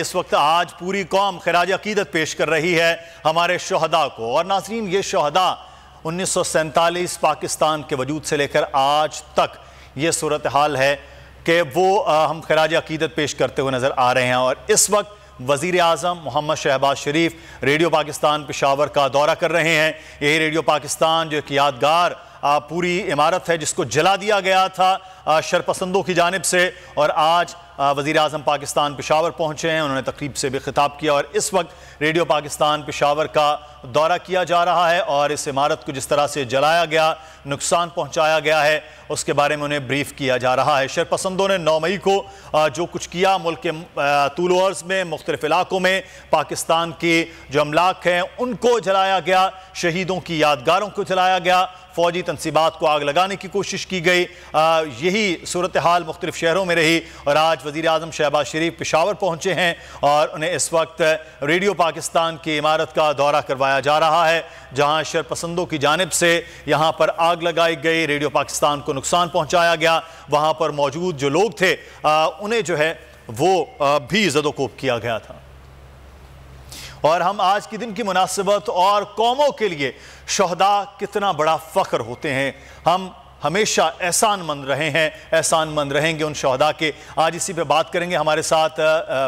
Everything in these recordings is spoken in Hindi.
इस वक्त आज पूरी कौम खिराज अकीदत पेश कर रही है हमारे शहदा को। और नाज़रीन, ये शहदा 1947 पाकिस्तान के वजूद से लेकर आज तक ये सूरत हाल है कि वो हम खिराज अकीदत पेश करते हुए नज़र आ रहे हैं। और इस वक्त वज़ीर आज़म मोहम्मद शहबाज शरीफ रेडियो पाकिस्तान पेशावर का दौरा कर रहे हैं। यही रेडियो पाकिस्तान जो एक यादगार पूरी इमारत है जिसको जला दिया गया था शरपसंदों की जानिब से, और आज वज़ीर आज़म पाकिस्तान पेशावर पहुँचे हैं। उन्होंने तकरीब से भी खिताब किया और इस वक्त रेडियो पाकिस्तान पेशावर का दौरा किया जा रहा है और इस इमारत को जिस तरह से जलाया गया, नुकसान पहुँचाया गया है, उसके बारे में उन्हें ब्रीफ किया जा रहा है। शरपसंदों ने 9 मई को जो कुछ किया मुल्क के तूल व अर्ज़ में मुख्तलिफ इलाकों में पाकिस्तान के जो अमलाक हैं उनको जलाया गया, शहीदों की यादगारों को जलाया गया, फौजी तनसीबात को आग लगाने की कोशिश की गई। यही सूरत हाल मुख्तलिफ शहरों में रही और आज वज़ीर आज़म शहबाज शरीफ पेशावर पहुँचे हैं और उन्हें इस वक्त रेडियो पाकिस्तान की इमारत का दौरा करवाया जा रहा है, जहाँ शरपसंदों की जानिब से यहाँ पर आग लगाई गई, रेडियो पाकिस्तान को नुकसान पहुँचाया गया। वहाँ पर मौजूद जो लोग थे उन्हें जो है वो भी ज़दोकोब किया गया था। और हम आज के दिन की मुनासिबत और कौमों के लिए शहदा कितना बड़ा फ़ख्र होते हैं, हम हमेशा एहसानमंद रहे हैं, एहसानमंद रहेंगे उन शहदा के। आज इसी पे बात करेंगे। हमारे साथ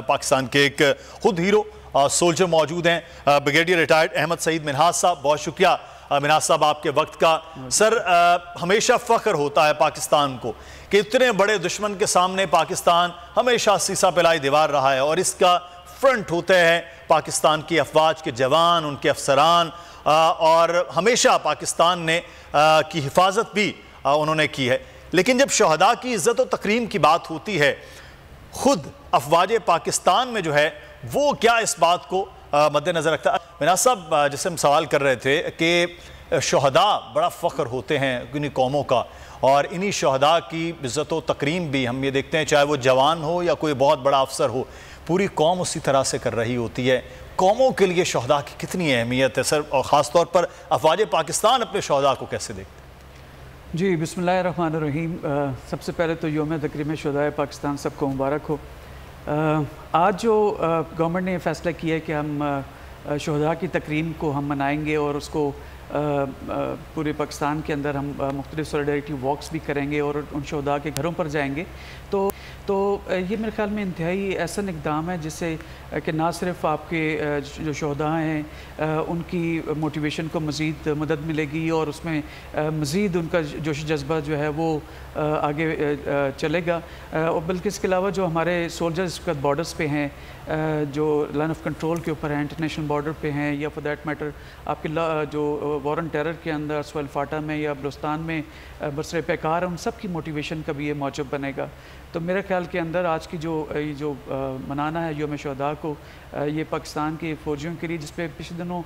पाकिस्तान के एक खुद हीरो सोल्जर मौजूद हैं, ब्रिगेडियर रिटायर्ड अहमद सईद मिन्हाज साहब। बहुत शुक्रिया मिन्हाज साहब आपके वक्त का। सर, हमेशा फ़ख्र होता है पाकिस्तान को कि इतने बड़े दुश्मन के सामने पाकिस्तान हमेशा सीसा पिलाई दीवार रहा है और इसका फ्रंट होते हैं पाकिस्तान की अफवाज के जवान, उनके अफसरान, और हमेशा पाकिस्तान ने की हिफाजत भी उन्होंने की है। लेकिन जब शहदा की इज़्ज़त और तकरीम की बात होती है, ख़ुद अफवाज पाकिस्तान में जो है वो क्या इस बात को मद्देनज़र रखता है? मिन्हाज साहब, जैसे हम सवाल कर रहे थे कि शहदा बड़ा फ़ख्र होते हैं इन्हीं कौमों का, और इन्हीं शहदा की इज़्ज़त और तकरीम भी हम ये देखते हैं, चाहे वो जवान हो या कोई बहुत बड़ा अफसर हो, पूरी कौम उसी तरह से कर रही होती है। कौमों के लिए शहदा की कितनी अहमियत है सर, और ख़ास तौर पर अफवाज पाकिस्तान अपने शहदा को कैसे देखते हैं? जी, बिस्मिल्लाहिर्रहमानिर्रहीम। सबसे पहले तो यौम तकरीम शहदाए पाकिस्तान सबको मुबारक हो। आज जो गवर्नमेंट ने फ़ैसला किया है कि हम शहदा की तकरीम को हम मनाएंगे और उसको पूरे पाकिस्तान के अंदर हम मुख्तलिफ सॉलिडारिटी वॉक्स भी करेंगे और उन शहदा के घरों पर जाएंगे, तो ये मेरे ख्याल में इंतहाई ऐसा इक़दाम है जिससे कि ना सिर्फ आपके जो शहदा हैं उनकी मोटिवेशन को मज़ीद मदद मिलेगी और उसमें मज़ीद उनका जोश जज्बा जो है वो आगे चलेगा, और बल्कि इसके अलावा जो हमारे सोल्जर्स इस वक्त बॉर्डर्स पे हैं, जो लाइन ऑफ कंट्रोल के ऊपर हैं, इंटरनेशनल बॉर्डर पे हैं, या फॉर दैट मैटर आपके जो वॉर ऑन टेरर के अंदर सवाल फाटा में या बलूचिस्तान में बसरे पैकार, उन सब की मोटिवेशन का भी ये मौजब बनेगा। तो मेरे ख्याल के अंदर आज की जो मनाना है यौम शहदा को, ये पाकिस्तान के फ़ौजियों के लिए, जिस पे पिछले दिनों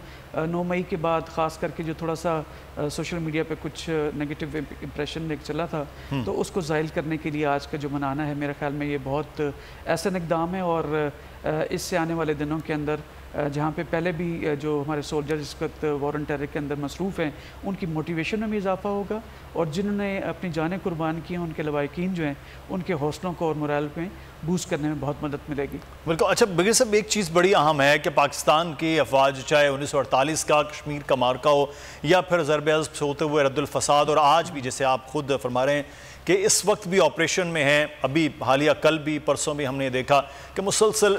9 मई के बाद ख़ास करके जो थोड़ा सा सोशल मीडिया पे कुछ नेगेटिव इम्प्रेशन एक चला था, तो उसको ज़ाहिल करने के लिए आज का जो मनाना है, मेरे ख्याल में ये बहुत ऐसा इक़दाम है। और इससे आने वाले दिनों के अंदर जहाँ पे पहले भी जो हमारे सोल्जर इस वक्त वॉर ऑन टेरर के अंदर मसरूफ़ हैं, उनकी मोटिवेशन में भी इजाफा होगा, और जिन्होंने अपनी जानें कुर्बान की हैं उनके लवाकिन जो हैं उनके हौसलों को और मोरल में बूस्ट करने में बहुत मदद मिलेगी। बिल्कुल। अच्छा ब्रिगेडियर साहब, एक चीज़ बड़ी अहम है कि पाकिस्तान की अफवाज, चाहे 1948 का कश्मीर का मार्का हो या फिर ज़रब-ए-अज़ब से होते हुए रद्दुल फसाद, और आज भी जैसे आप खुद फरमा रहे हैं कि इस वक्त भी ऑपरेशन में हैं, अभी हालिया कल भी परसों भी हमने देखा कि मुसलसल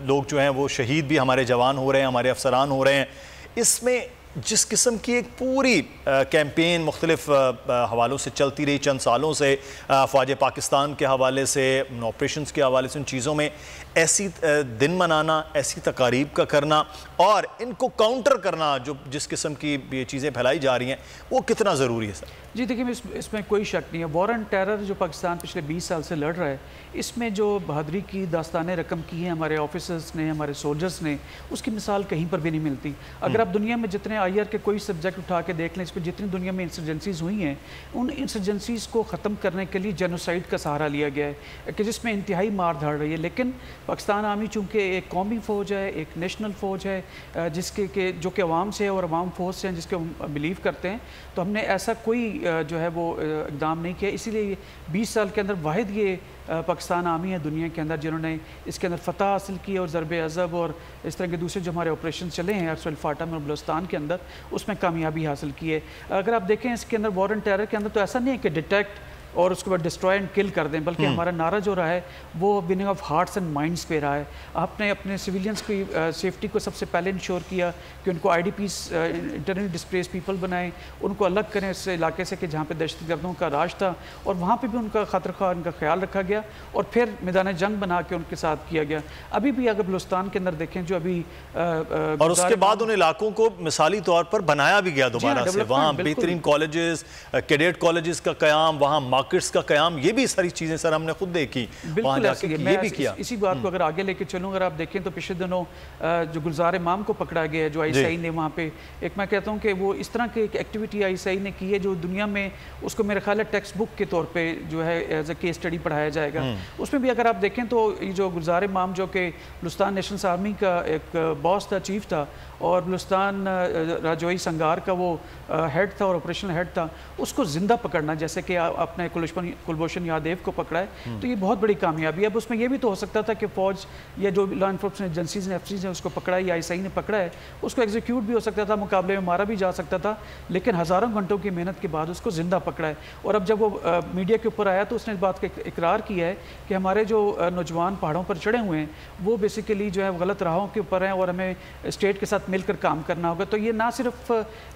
लोग जो हैं वो शहीद भी हमारे जवान हो रहे हैं, हमारे अफसरान हो रहे हैं। इसमें जिस किस्म की एक पूरी कैंपेन मुख्तलिफ हवालों से चलती रही चंद सालों से, अफवाज पाकिस्तान के हवाले से, ऑपरेशंस के हवाले से, उन चीज़ों में ऐसी दिन मनाना, ऐसी तकारीब का करना और इनको काउंटर करना, जो जिस किस्म की ये चीज़ें फैलाई जा रही हैं, वो कितना ज़रूरी है सर? जी देखिए, इसमें कोई शक नहीं है। वॉर ऑन टेरर जो पाकिस्तान पिछले 20 साल से लड़ रहा है, इसमें जो बहादुरी की दास्तानें रकम की हैं हमारे ऑफिसर्स ने, हमारे सोल्जर्स ने, उसकी मिसाल कहीं पर भी नहीं मिलती। अगर आप दुनिया में जितने IR के कोई सब्जेक्ट उठा के देख लें, इस पर जितनी दुनिया में इंसर्जेंसीज हुई हैं, उन इंसर्जेंसीज को ख़त्म करने के लिए जेनोसाइड का सहारा लिया गया है कि जिसमें इंतहाई मार धाड़ रही है। लेकिन पाकिस्तान आर्मी चूँकि एक कौमी फ़ौज है, एक नेशनल फ़ौज है, जिसके जो कि अवाम से है और अवाम फ़ौज से हैं, जिसके हम बिलीव करते हैं, तो हमने ऐसा कोई जो है वो इक़दाम नहीं किया। इसीलिए 20 साल के अंदर वाहिद ये पाकिस्तान आर्मी है दुनिया के अंदर जिन्होंने इसके अंदर फतह हासिल की और ज़रब अज़ब और इस तरह के दूसरे जो हमारे ऑपरेशन चले हैं अर्सुल फाटा में और बलूचिस्तान के अंदर, उसमें कामयाबी हासिल की है। अगर आप देखें इसके अंदर वॉर एंड टेरर के अंदर तो ऐसा नहीं है कि डिटेक्ट और उसके बाद डिस्ट्रॉय एंड किल कर दें, बल्कि हमारा नारा जो रहा है वो winning of hearts and minds पे रहा है। आपने अपने सिविलियंस की सेफ्टी को सबसे पहले इंश्योर किया कि उनको IDPs इंटरनली डिस्प्लेस पीपल बनाएं, उनको अलग करें इस इलाके से कि जहाँ पे दहशतगर्दों का राज था, और वहाँ पे भी उनका खतरखा उनका ख्याल रखा गया और फिर मैदान जंग बना के उनके साथ किया गया। अभी भी अगर बलूचिस्तान के अंदर देखें जो अभी और उसके बाद उन इलाकों को मिसाली तौर पर बनाया भी गया दोबारा से, वहाँ बेहतरीन कॉलेजेस, कैडेट कॉलेजेस का क़याम, वहाँ मार्केट्स का क़याम, ये भी सारी चीज़ें सर हमने खुद देखी वहाँ जाके, ये भी किया। इसी बात को अगर आगे लेके चलूँ, अगर आप देखें तो पिछले दिनों जो गुलजार इमाम को पकड़ा गया है, जो ISI ने वहाँ पे, एक मैं कहता हूँ कि वो इस तरह की एक एक्टिविटी ISI ने की है जो दुनिया में उसको मेरे ख्याल है टेक्स्ट बुक के तौर पे जो है एज ए केस स्टडी पढ़ाया जाएगा। उसमें भी अगर आप देखें तो ये जो गुलजार इमाम जो कि बलूचिस्तान नेशनल आर्मी का एक बॉस था, चीफ था, और बलूचिस्तान राजौरी संगार का वो हेड था और ऑपरेशनल हेड था, उसको जिंदा पकड़ना, जैसे कि आपने कुलभूषण यादव को पकड़ा है, तो ये बहुत बड़ी कामयाबी है। अब उसमें ये भी तो हो सकता था कि फौज या जो लॉ इन्फोर्समेंट एजेंसीज ने, FCs ने उसको पकड़ा है या ISI ने पकड़ा है, उसको एग्जीक्यूट भी हो सकता था, मुकाबले में मारा भी जा सकता था, लेकिन हज़ारों घंटों की मेहनत के बाद उसको जिंदा पकड़ा है। और अब जब वो मीडिया के ऊपर आया तो उसने इस बात का इकरार किया है कि हमारे जो नौजवान पहाड़ों पर चढ़े हुए हैं वो बेसिकली जो है गलत राहों के ऊपर हैं और हमें स्टेट के साथ मिलकर काम करना होगा। तो ये ना सिर्फ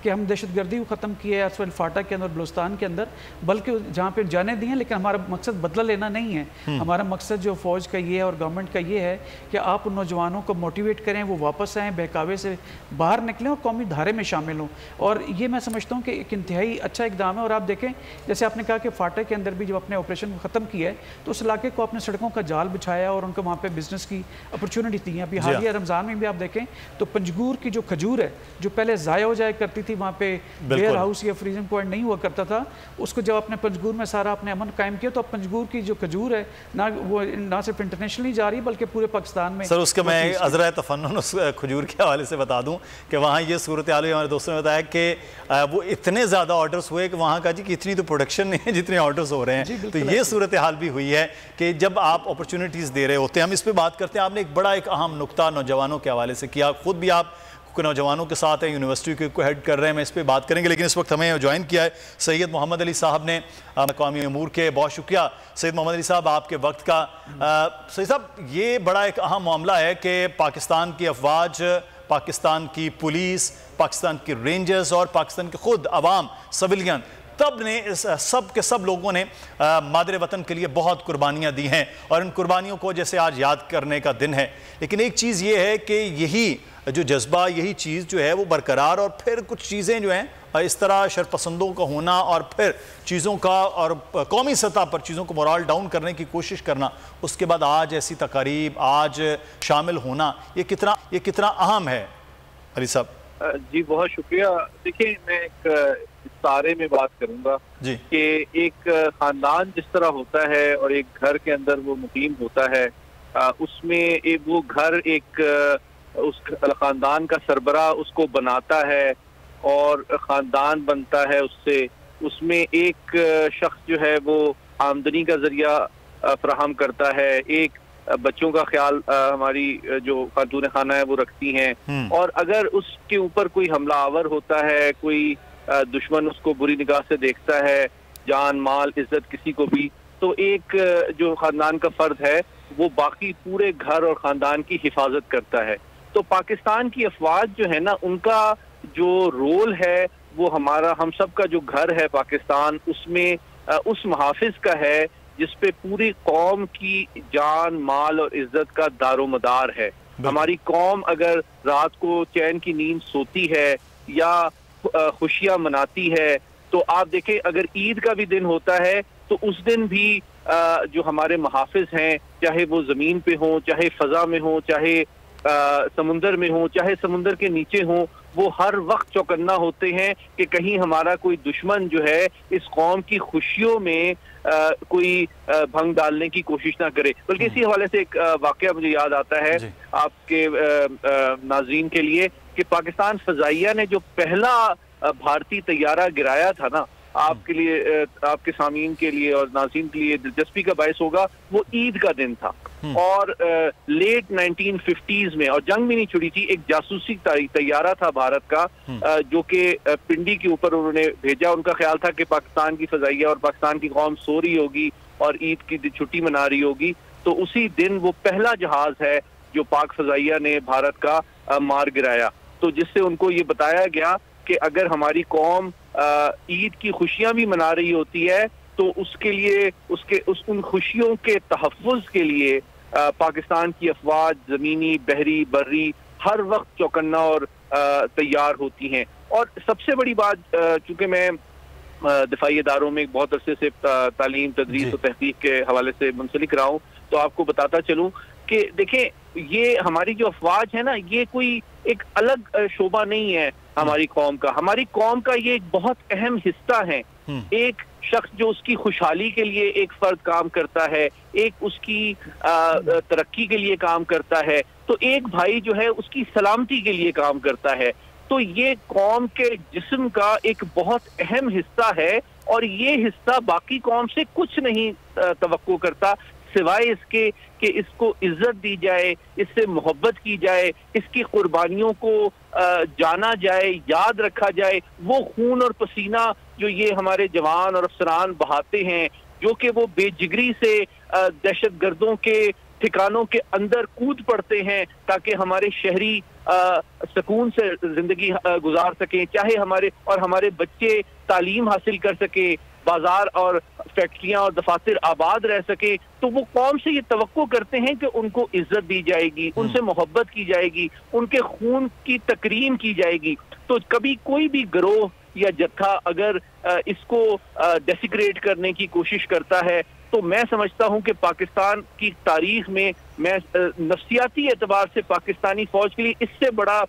कि हम दहशतगर्दी को ख़त्म किया है अर्सुल फाटा के अंदर, बलूचिस्तान के अंदर, बल्कि जहाँ पे जाने दिए हैं, लेकिन हमारा मकसद बदला लेना नहीं है। हमारा मकसद जो फ़ौज का ये है और गवर्नमेंट का ये है कि आप उन नौजवानों को मोटिवेट करें, वो वापस आएँ, बहकावे से बाहर निकलें और कौमी धारे में शामिल हों। और ये मैं समझता हूँ कि एक इंतहाई अच्छा इकदाम है। और आप देखें जैसे आपने कहा कि फाटा के अंदर भी जब अपने ऑपरेशन को ख़त्म किया है तो उस इलाके को अपने सड़कों का जाल बिछाया और उनको वहाँ पर बिजनेस की अपॉर्चुनिटी दी है। अभी हालिया रमज़ान में भी आप देखें तो पंजगूर की जो खजूर है जो पहले ज़ाया हो जाया करती थी, वहाँ पे वेयर हाउस या फ्रीजिंग पॉइंट नहीं हुआ करता था, उसको जब अपने पंजगूर में सारा अपने अमन कायम किया तो अब पंजगूर की जो खजूर है ना, वो ना सिर्फ इंटरनेशनली जा रही है बल्कि पूरे पाकिस्तान में। सर उसका मैं अज़रा तफन्नुन उस खजूर के हवाले से बता दूं कि वहाँ ये सूरत हाल, हमारे दोस्तों ने बताया कि वो इतने ज़्यादा ऑर्डर्स हुए कि वहाँ का जी कि इतनी तो प्रोडक्शन नहीं है जितने ऑर्डर्स हो रहे हैं। तो ये सूरत हाल भी हुई है कि जब आप अपॉर्चुनिटीज़ दे रहे होते हैं, हम इस पर बात करते हैं। आपने एक बड़ा एक अहम नुकता नौजवानों के हवाले से किया, खुद भी आप नौजवानों के साथ है, यूनिवर्सिटी को हेड कर रहे हैं, मैं इस पर बात करेंगे, लेकिन इस वक्त हमें ज्वाइन किया है सैयद मोहम्मद अली साहब ने, क़ौमी अमूर के। बहुत शुक्रिया सैयद मोहम्मद अली साहब आपके वक्त का। सैयद साहब ये बड़ा एक अहम मामला है कि पाकिस्तान की अफवाज, पाकिस्तान की पुलिस, पाकिस्तान की रेंजर्स और पाकिस्तान के खुद अवाम सिविलियन तब ने सब के सब लोगों ने मादरे वतन के लिए बहुत कुर्बानियाँ दी हैं और इन कुर्बानियों को जैसे आज याद करने का दिन है। लेकिन एक चीज़ ये है कि यही जो जज्बा, यही चीज़ जो है वो बरकरार, और फिर कुछ चीज़ें जो हैं इस तरह शरपसंदों का होना और फिर चीज़ों का और कौमी सतह पर चीज़ों को मोरल डाउन करने की कोशिश करना, उसके बाद आज ऐसी तकारीब, आज शामिल होना, ये कितना अहम है अली साहब? जी बहुत शुक्रिया। देखिए मैं एक सारे में बात करूंगा कि एक खानदान जिस तरह होता है और एक घर के अंदर वो मुकीम होता है, उसमें वो घर एक उस खानदान का सरबरा उसको बनाता है और खानदान बनता है उससे। उसमें एक शख्स जो है वो आमदनी का जरिया फराहम करता है, एक बच्चों का ख्याल हमारी जो खातून खाना है वो रखती हैं, और अगर उसके ऊपर कोई हमलावर होता है, कोई दुश्मन उसको बुरी निगाह से देखता है, जान माल इज्जत किसी को भी, तो एक जो खानदान का फर्द है वो बाकी पूरे घर और खानदान की हिफाजत करता है। तो पाकिस्तान की अफवाज जो है ना, उनका जो रोल है वो हमारा हम सब का जो घर है पाकिस्तान, उसमें उस मुहाफिज का है जिस पे पूरी कौम की जान माल और इज्जत का दारोमदार है। हमारी कौम अगर रात को चैन की नींद सोती है या खुशियां मनाती है, तो आप देखें अगर ईद का भी दिन होता है तो उस दिन भी जो हमारे मुहाफिज हैं, चाहे वो जमीन पे हो, चाहे फजा में हो, चाहे समुंदर में हो, चाहे समुंदर के नीचे हो, वो हर वक्त चौकन्ना होते हैं कि कहीं हमारा कोई दुश्मन जो है इस कौम की खुशियों में कोई भंग डालने की कोशिश ना करे। बल्कि इसी हवाले से एक वाकया मुझे याद आता है आपके नाज़रीन के लिए कि पाकिस्तान फजाइया ने जो पहला भारतीय तैयारा गिराया था ना, आपके लिए, आपके सामीन के लिए और नाज़रीन के लिए दिलचस्पी का बायस होगा, वो ईद का दिन था। और लेट 1950s में, और जंग भी नहीं छुड़ी थी, एक जासूसी तैयारा था भारत का जो कि पिंडी के ऊपर उन्होंने भेजा। उनका ख्याल था कि पाकिस्तान की फजाइया और पाकिस्तान की कौम सो रही होगी और ईद की छुट्टी मना रही होगी। तो उसी दिन वो पहला जहाज है जो पाक फजाइया ने भारत का मार गिराया। तो जिससे उनको ये बताया गया कि अगर हमारी कौम ईद की खुशियां भी मना रही होती है तो उसके लिए उन खुशियों के तहफ़्फ़ुज़ के लिए पाकिस्तान की अफवाज ज़मीनी, बहरी, बर्री हर वक्त चौकन्ना और तैयार होती हैं। और सबसे बड़ी बात, चूंकि मैं दिफाई इदारों में बहुत अरसे से तालीम, तदरीस और तहकीक के हवाले से मुंसलिक रहा हूँ, तो आपको बताता चलूँ कि देखें, ये हमारी जो अफवाज है ना, ये कोई एक अलग शोबा नहीं है हमारी कौम का। हमारी कौम का ये एक बहुत अहम हिस्सा है। एक शख्स जो उसकी खुशहाली के लिए एक फर्द काम करता है, एक उसकी तरक्की के लिए काम करता है, तो एक भाई जो है उसकी सलामती के लिए काम करता है। तो ये कौम के जिस्म का एक बहुत अहम हिस्सा है और ये हिस्सा बाकी कौम से कुछ नहीं तवक्को करता सिवाय इसके कि इसको इज्जत दी जाए, इससे मोहब्बत की जाए, इसकी कुर्बानियों को जाना जाए, याद रखा जाए। वो खून और पसीना जो ये हमारे जवान और अफसरान बहाते हैं, जो कि वो बेजिगरी से दहशतगर्दों के ठिकानों के अंदर कूद पड़ते हैं ताकि हमारे शहरी सुकून से जिंदगी गुजार सकें, चाहे हमारे बच्चे तालीम हासिल कर सके, बाजार और फैक्ट्रियां और दफातर आबाद रह सके। तो वो कौम से ये तवक्को करते हैं कि उनको इज्जत दी जाएगी, उनसे मोहब्बत की जाएगी, उनके खून की तकरीम की जाएगी। तो कभी कोई भी गिरोह या जत्था अगर इसको डेसिक्रेट करने की कोशिश करता है तो मैं समझता हूं कि पाकिस्तान की तारीख में मैं नफ्सियाती एतबार से पाकिस्तानी फौज के लिए इससे बड़ा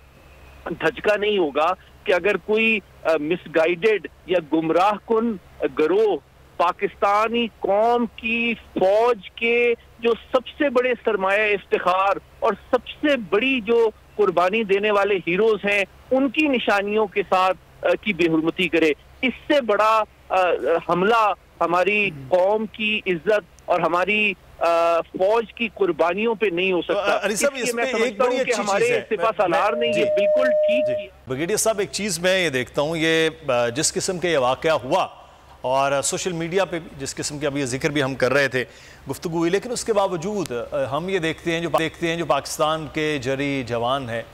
धचका नहीं होगा कि अगर कोई मिसगाइडेड या गुमराह कुन गिरोह पाकिस्तानी कौम की फौज के जो सबसे बड़े सरमाया इफ्तिखार और सबसे बड़ी जो कुर्बानी देने वाले हीरोज हैं उनकी निशानियों के साथ की बेहुरमती करे। इससे बड़ा हमला हमारी कौम की इज्जत और हमारी फौज की कुर्बानियों पे नहीं हो सकता। मैं समझता हूं कि हमारे सिपा सालार ने ये बिल्कुल ठीक किया। ब्रिगेडियर साहब, एक चीज मैं ये देखता हूं, ये जिस किस्म के ये वाकया हुआ और सोशल मीडिया पे जिस किस्म के अभी जिक्र भी हम कर रहे थे, गुफ्तगू हुई, लेकिन उसके बावजूद हम ये देखते हैं जो पाकिस्तान के जरी जवान हैं,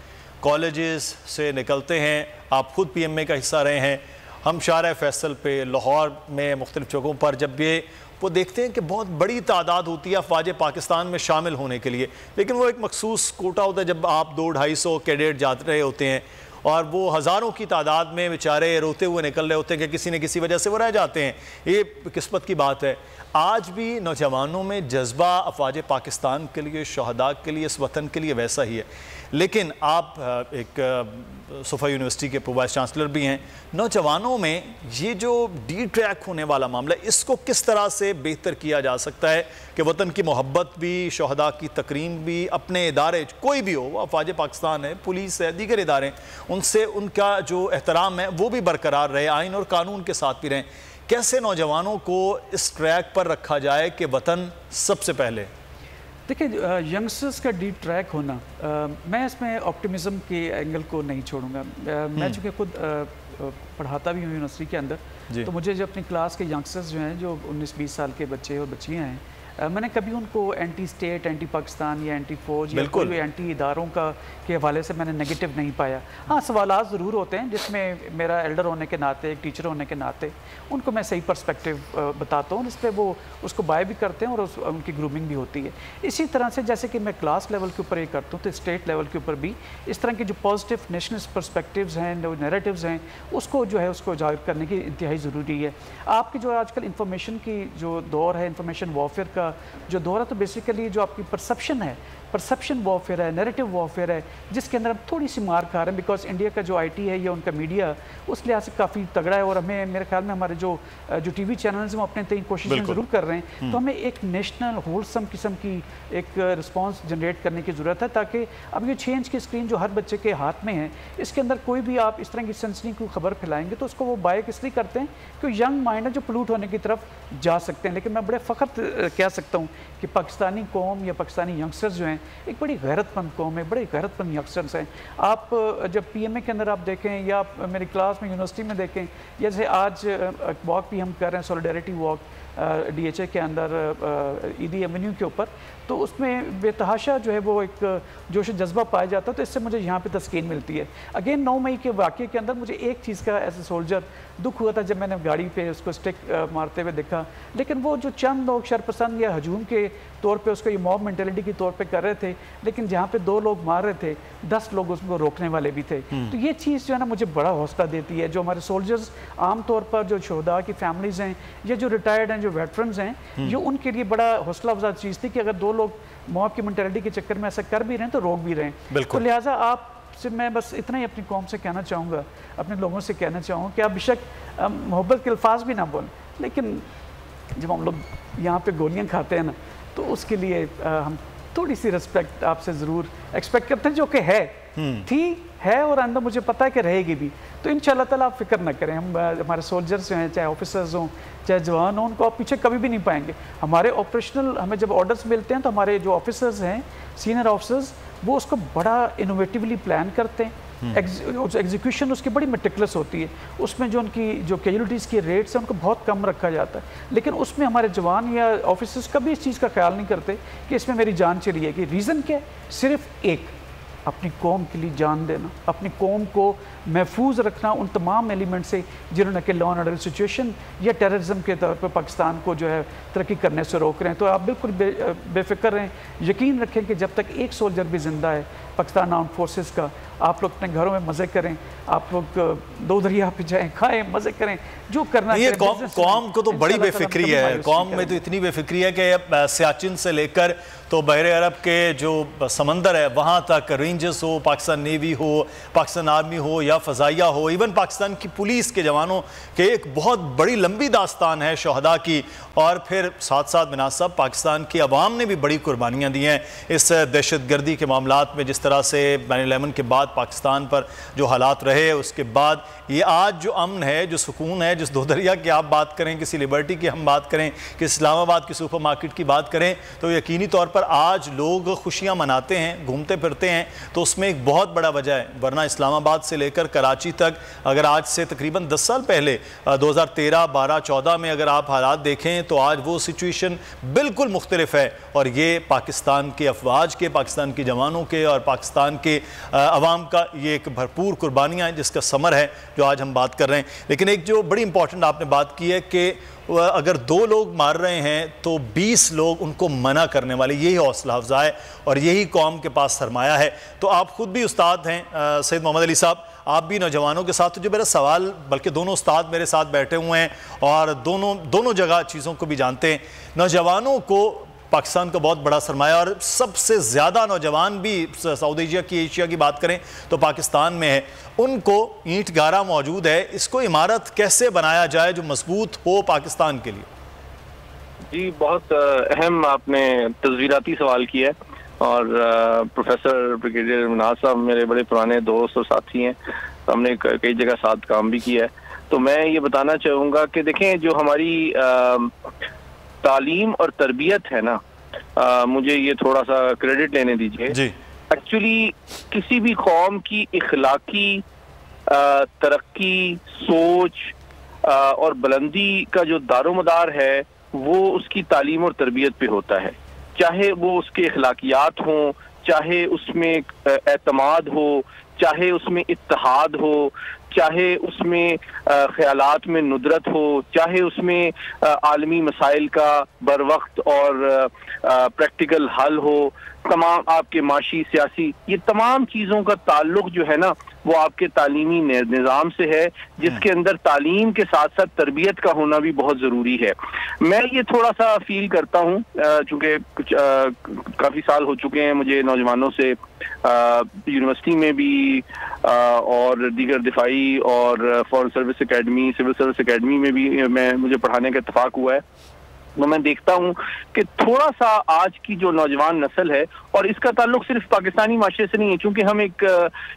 कॉलेजेस से निकलते हैं, आप खुद PMA का हिस्सा रहे हैं, हम शार फैसल पे, लाहौर में मुख्तलिफ जगहों पर जब वो देखते हैं कि बहुत बड़ी तादाद होती है अफवाज पाकिस्तान में शामिल होने के लिए, लेकिन वो एक मखसूस कोटा होता है। जब आप 200-250 कैडेट जा रहे होते हैं और वो हज़ारों की तादाद में बेचारे रोते हुए निकल रहे होते हैं कि किसी न किसी वजह से वो रह जाते हैं। ये किस्मत की बात है। आज भी नौजवानों में जज्बा अफवाज पाकिस्तान के लिए, शहदा के लिए, इस वतन के लिए वैसा ही है। लेकिन आप एक सोफा यूनिवर्सिटी के प्रो वाइस चांसलर भी हैं, नौजवानों में ये जो डी ट्रैक होने वाला मामला, इसको किस तरह से बेहतर किया जा सकता है कि वतन की मोहब्बत भी, शहदा की तकरीम भी, अपने इदारे कोई भी हो, अफवाज पाकिस्तान है, पुलिस है, दीगर इदारे, उनसे उनका जो एहतराम है वो भी बरकरार रहे, आइन और कानून के साथ भी रहें। कैसे नौजवानों को इस ट्रैक पर रखा जाए कि वतन सबसे पहले? देखिए, यंगस्टर्स का डी ट्रैक होना, मैं इसमें ऑप्टिमिज्म के एंगल को नहीं छोड़ूंगा। मैं चूँकि खुद पढ़ाता भी हूँ यूनिवर्सिटी के अंदर, तो मुझे जो अपनी क्लास के यंगस्टर्स जो हैं, जो 19-20 साल के बच्चे और बच्चियाँ हैं, मैंने कभी उनको एंटी स्टेट, एंटी पाकिस्तान या एंटी फौज या कोई एंटी इदारों के हवाले से मैंने नेगेटिव नहीं पाया। हाँ, सवालात ज़रूर होते हैं जिसमें मेरा एल्डर होने के नाते, एक टीचर होने के नाते उनको मैं सही पर्सपेक्टिव बताता हूँ, जिस पर वो उसको बाय भी करते हैं और उनकी ग्रूमिंग भी होती है। इसी तरह से जैसे कि मैं क्लास लेवल के ऊपर ये करता हूँ, तो स्टेट लेवल के ऊपर भी इस तरह के जो पॉजिटिव नेशनलिस्ट पर्सपेक्टिव्स हैं, जो नैरेटिव्स हैं, उसको जो है उसको उजागर करने की इंतहाई ज़रूरी है। आपकी जो आजकल इंफॉर्मेशन की जो दौर है, इंफॉर्मेशन वॉरफेयर का जो दौर है, तो बेसिकली जो आपकी परसेप्शन है परसेप्शन वॉरफेयर है, नैरेटिव वॉरफेयर है, जिसके अंदर हम थोड़ी सी मार खा रहे हैं। बिकॉज इंडिया का जो IT है या उनका मीडिया उस लिहाज से काफ़ी तगड़ा है, और हमें मेरे ख्याल में हमारे जो TV चैनल्स हैं वो अपने तय कोशिशें ज़रूर कर रहे हैं। तो हमें एक नेशनल होलसम किस्म की एक रिस्पॉन्स जनरेट करने की ज़रूरत है, ताकि अब ये चेंज की स्क्रीन जो हर बच्चे के हाथ में है, इसके अंदर कोई भी आप इस तरह की सनसनी को खबर फैलाएंगे तो उसको वो बाइक इसलिए करते हैं कि यंग माइंड है जो पोल्यूट होने की तरफ जा सकते हैं। लेकिन मैं बड़े फ़ख्र कह सकता हूँ कि पाकिस्तानी कौम या पाकिस्तानी यंगस्टर्स जो हैं एक बड़ी गैरतमंद कौम है, बड़े गैरतमंद यंगस्टर्स हैं। आप जब PMA के अंदर आप देखें या आप मेरी क्लास में यूनिवर्सिटी में देखें, या जैसे आज वॉक भी हम कर रहे हैं, सॉलिडेरिटी वॉक DHA के अंदर ईदी एवेन्यू के ऊपर, तो उसमें बेतहाशा जो है वो एक जोश जज्बा पाया जाता है। तो इससे मुझे यहाँ पे तस्कीन मिलती है। अगेन 9 मई के वाक़े के अंदर मुझे एक चीज़ का एज ए सोल्जर दुख हुआ था जब मैंने गाड़ी पे उसको स्टिक मारते हुए देखा, लेकिन वो जो चंद लोग शरपसंद या हजूम के तौर पे उसको ये मॉब मेंटेलिटी के तौर पे कर रहे थे, लेकिन जहाँ पे 2 लोग मार रहे थे 10 लोग उसको रोकने वाले भी थे। तो ये चीज़ जो है ना मुझे बड़ा हौसला देती है। जो हमारे सोल्जर्स आम तौर पर जो शोहदा की फैमिलीज़ हैं या जो रिटायर्ड हैं, जो वेटरन्स हैं, ये उनके लिए बड़ा हौसला अफजा चीज़ थी कि अगर 2 लोग मॉब की मेंटेलिटी के चक्कर में ऐसा कर भी रहे हैं तो रोक भी रहे हैं। तो लिहाजा आप से मैं बस इतना ही अपनी कौम से कहना चाहूँगा, अपने लोगों से कहना चाहूँगा कि आप बेशक मोहब्बत के अल्फाज भी ना बोलें, लेकिन जब हम लोग यहाँ पे गोलियाँ खाते हैं ना, तो उसके लिए हम थोड़ी सी रिस्पेक्ट आपसे ज़रूर एक्सपेक्ट करते हैं, जो कि है और अंदर मुझे पता है कि रहेगी भी। तो इंशाल्लाह ताला आप फिक्र ना करें, हम हमारे सोल्जर्स जो हैं, चाहे ऑफिसर्स हों चाहे जवान हों, उनको आप पीछे कभी भी नहीं पाएंगे। हमारे ऑपरेशनल हमें जब ऑर्डर्स मिलते हैं तो हमारे जो ऑफिसर्स हैं, सीनियर ऑफिसर्स, वो उसको बड़ा इनोवेटिवली प्लान करते हैं। एग्जीक्यूशन उसकी बड़ी मेटिकुलस होती है, उसमें जो उनकी जो कैजुअलिटीज़ की रेट्स हैं उनको बहुत कम रखा जाता है, लेकिन उसमें हमारे जवान या ऑफिसर्स कभी इस चीज़ का ख्याल नहीं करते कि इसमें मेरी जान चली है। कि रीज़न क्या है? सिर्फ एक, अपनी कौम के लिए जान देना, अपनी कौम को महफूज रखना उन तमाम एलिमेंट से जिन्होंने कि लॉ एंड ऑर्डर सिचुएशन या टेररिज्म के तौर पर पाकिस्तान को जो है तरक्की करने से रोक रहे हैं। तो आप बिल्कुल बेफिक्र रहें, यकीन रखें कि जब तक एक सोल्जर भी ज़िंदा है पाकिस्तान आर्म्ड फोर्सेस का, आप लोग अपने घरों में मज़े करें, आप लोग 2 दरिया पे जाएं, खाएं, मज़े करें, जो करना ये कौम को तो बड़ी बेफिक्री है। कौम में तो इतनी बेफिक्री है कि सियाचिन से लेकर तो बहरे अरब के जो समंदर है वहाँ तक, रेंजर्स हो, पाकिस्तान नेवी हो, पाकिस्तान आर्मी हो या फ़ज़ाइया हो, इवन पाकिस्तान की पुलिस के जवानों के एक बहुत बड़ी लंबी दास्तान है शहदा की। और फिर साथ साथ मुनासब पाकिस्तान की अवाम ने भी बड़ी कुर्बानियाँ दी हैं इस दहशतगर्दी के मामलात में। जिस तरह से 9/11 के बाद पाकिस्तान पर जो हालात रहे, उसके बाद ये आज जो अमन है, जो सुकून है, जिस 2 दरिया की आप बात करें, किसी लिबर्टी की हम बात करें, कि इस्लामाबाद की सुपर मार्केट की बात करें, तो यकीनी तौर पर आज लोग खुशियाँ मनाते हैं, घूमते फिरते हैं। तो उसमें एक बहुत बड़ा वजह है, वरना इस्लामाबाद से लेकर कराची तक अगर आज से तकरीबन 10 साल पहले 2013, 12, 14 में अगर आप हालात देखें तो आज वो सिचुएशन बिल्कुल मुख्तलिफ है। और ये पाकिस्तान के अफवाज के, पाकिस्तान के जवानों के और पाकिस्तान के अवाम का ये एक भरपूर कुर्बानियाँ हैं जिसका समर है जो आज हम बात कर रहे हैं। लेकिन एक जो बड़ी इंपॉर्टेंट आपने बात की है कि अगर 2 लोग मार रहे हैं तो 20 लोग उनको मना करने वाले, यही हौसला अफजा है और यही कौम के पास सरमाया है। तो आप खुद भी उस्ताद हैं सैयद मोहम्मद अली साहब, आप भी नौजवानों के साथ, तो जो मेरा सवाल, बल्कि दोनों उस्ताद मेरे साथ बैठे हुए हैं और दोनों जगह चीज़ों को भी जानते हैं। नौजवानों को पाकिस्तान का बहुत बड़ा सरमाया, और सबसे ज़्यादा नौजवान भी सऊदी एशिया की बात करें तो पाकिस्तान में है। उनको ईंट गारा मौजूद है, इसको इमारत कैसे बनाया जाए जो मजबूत हो पाकिस्तान के लिए? जी, बहुत अहम आपने तस्वीराती सवाल किया है। और प्रोफेसर ब्रिगेडियर मिनाज साहब मेरे बड़े पुराने दोस्त और साथी हैं, हमने कई जगह साथ काम भी किया है। तो मैं ये बताना चाहूँगा कि देखें, जो हमारी तालीम और तरबियत है ना, मुझे ये थोड़ा सा क्रेडिट लेने दीजिए। एक्चुअली किसी भी कौम की इखलाकी तरक्की, सोच और बुलंदी का जो दारोमदार है वो उसकी तालीम और तरबियत पे होता है। चाहे वो उसके इखलाकियात हों, चाहे उसमें एतमाद हो, चाहे उसमें इत्तेहाद हो, चाहे उसमें ख्यालात में नुदरत हो, चाहे उसमें आलमी मसाइल का बर वक्त और प्रैक्टिकल हल हो, तमाम आपके माशी, सियासी, ये तमाम चीज़ों का ताल्लुक जो है ना वो आपके तालीमी निज़ाम से है, जिसके अंदर तालीम के साथ साथ तरबियत का होना भी बहुत ज़रूरी है। मैं ये थोड़ा सा फील करता हूँ, चूँकि कुछ काफ़ी साल हो चुके हैं मुझे नौजवानों से यूनिवर्सिटी में भी और दीगर दिफाई और foreign service academy, civil service academy में भी मुझे पढ़ाने का इत्तेफाक हुआ है। तो मैं देखता हूँ कि थोड़ा सा आज की जो नौजवान नस्ल है, और इसका ताल्लुक सिर्फ पाकिस्तानी माशरे से नहीं है, क्योंकि हम एक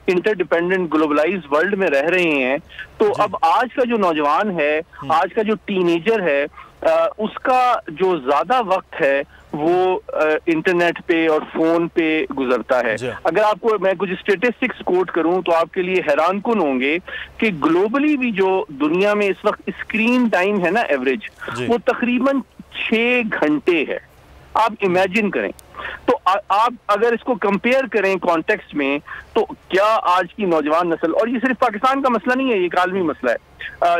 इंटरडिपेंडेंट ग्लोबलाइज वर्ल्ड में रह रहे हैं, तो अब आज का जो नौजवान है, आज का जो टीनेजर है, उसका जो ज्यादा वक्त है वो इंटरनेट पे और फोन पे गुजरता है। अगर आपको मैं कुछ स्टेटिस्टिक्स कोट करूं तो आपके लिए हैरानकुन होंगे कि ग्लोबली भी जो दुनिया में इस वक्त स्क्रीन टाइम है ना एवरेज, वो तकरीबन 6 घंटे है। आप इमेजिन करें, तो आप अगर इसको कंपेयर करें कॉन्टेक्स्ट में, तो क्या आज की नौजवान नस्ल, और ये सिर्फ पाकिस्तान का मसला नहीं है, ये एक आलमी मसला है